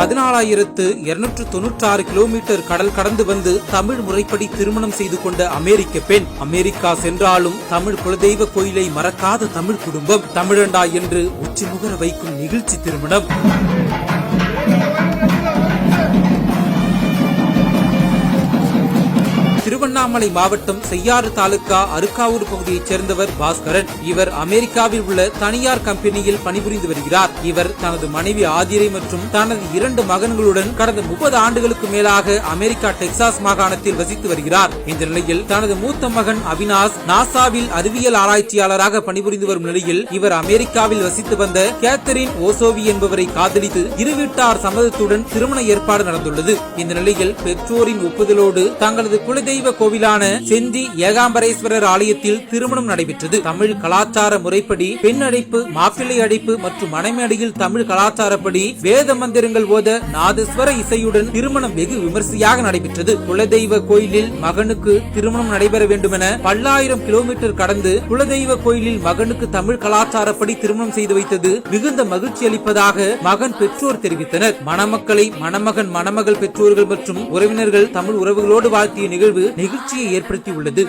14,296 kilometre கடல் கடந்து வந்து தமிழ் முறைப்படி திருமணம் செய்து கொண்ட அமெரிக்க பெண். அமெரிக்கா சென்றாலும் தமிழ் குலதெய்வ கோயிலை மறக்காத தமிழ் குடும்பம். தமிழண்டா என்று உச்சி முகர வைக்கும் நிகழ்ச்சி திருமணம். திருவண்ணாமலை மாவட்டம் செய்யாறு தாலுகா அருக்காவூர் பகுதியைச் சேர்ந்தவர் பாஸ்கரன். இவர் அமெரிக்காவில் உள்ள தனியார் கம்பெனியில் பணிபுரிந்து வருகிறார். இவர் தனது மனைவி ஆதிரை மற்றும் தனது 2 மகன்களுடன் கடந்த 30 ஆண்டுகளுக்கு மேலாக அமெரிக்கா டெக்சாஸ் மாகாணத்தில் வசித்து வருகிறார். இந்த நிலையில் தனது மூத்த மகன் அவினாஷ் நாசாவில் அறிவியல் ஆராய்ச்சியாளராக பணிபுரிந்து வரும் நிலையில் இவர் அமெரிக்காவில் வசித்து வந்த கேத்தரின் ஓசோவி என்பவரை காதலித்து இரு வீட்டார் சம்மதத்துடன் திருமண ஏற்பாடு நடந்துள்ளது. இந்த நிலையில் பெற்றோரின் ஒப்புதலோடு தங்களது குலதெய்வ கோவிலான செஞ்சி ஏகாம்பரேஸ்வரர் ஆலயத்தில் திருமணம் நடைபெற்றது. தமிழ் கலாச்சார முறைப்படி பெண் அழைப்பு, மாப்பிள்ளை அழைப்பு மற்றும் மணமேடையில் தமிழ் கலாச்சாரப்படி வேத மந்திரங்கள் ஓத நாதஸ்வர இசையுடன் திருமணம் வெகு விமர்சையாக நடைபெற்றது. குலதெய்வ கோயிலில் மகனுக்கு திருமணம் நடைபெற வேண்டும் என பல்லாயிரம் கிலோமீட்டர் கடந்து குலதெய்வ கோயிலில் மகனுக்கு தமிழ் கலாச்சாரப்படி திருமணம் செய்து வைத்தது மிகுந்த மகிழ்ச்சி அளிப்பதாக மகன் பெற்றோர் தெரிவித்தனர். மணமக்களை மணமகன் மணமகள் பெற்றோர்கள் மற்றும் உறவினர்கள் தமிழ் உறவுகளோடு வாழ்த்திய நிகழ்வு நிகழ்ச்சியை ஏற்படுத்தியுள்ளது.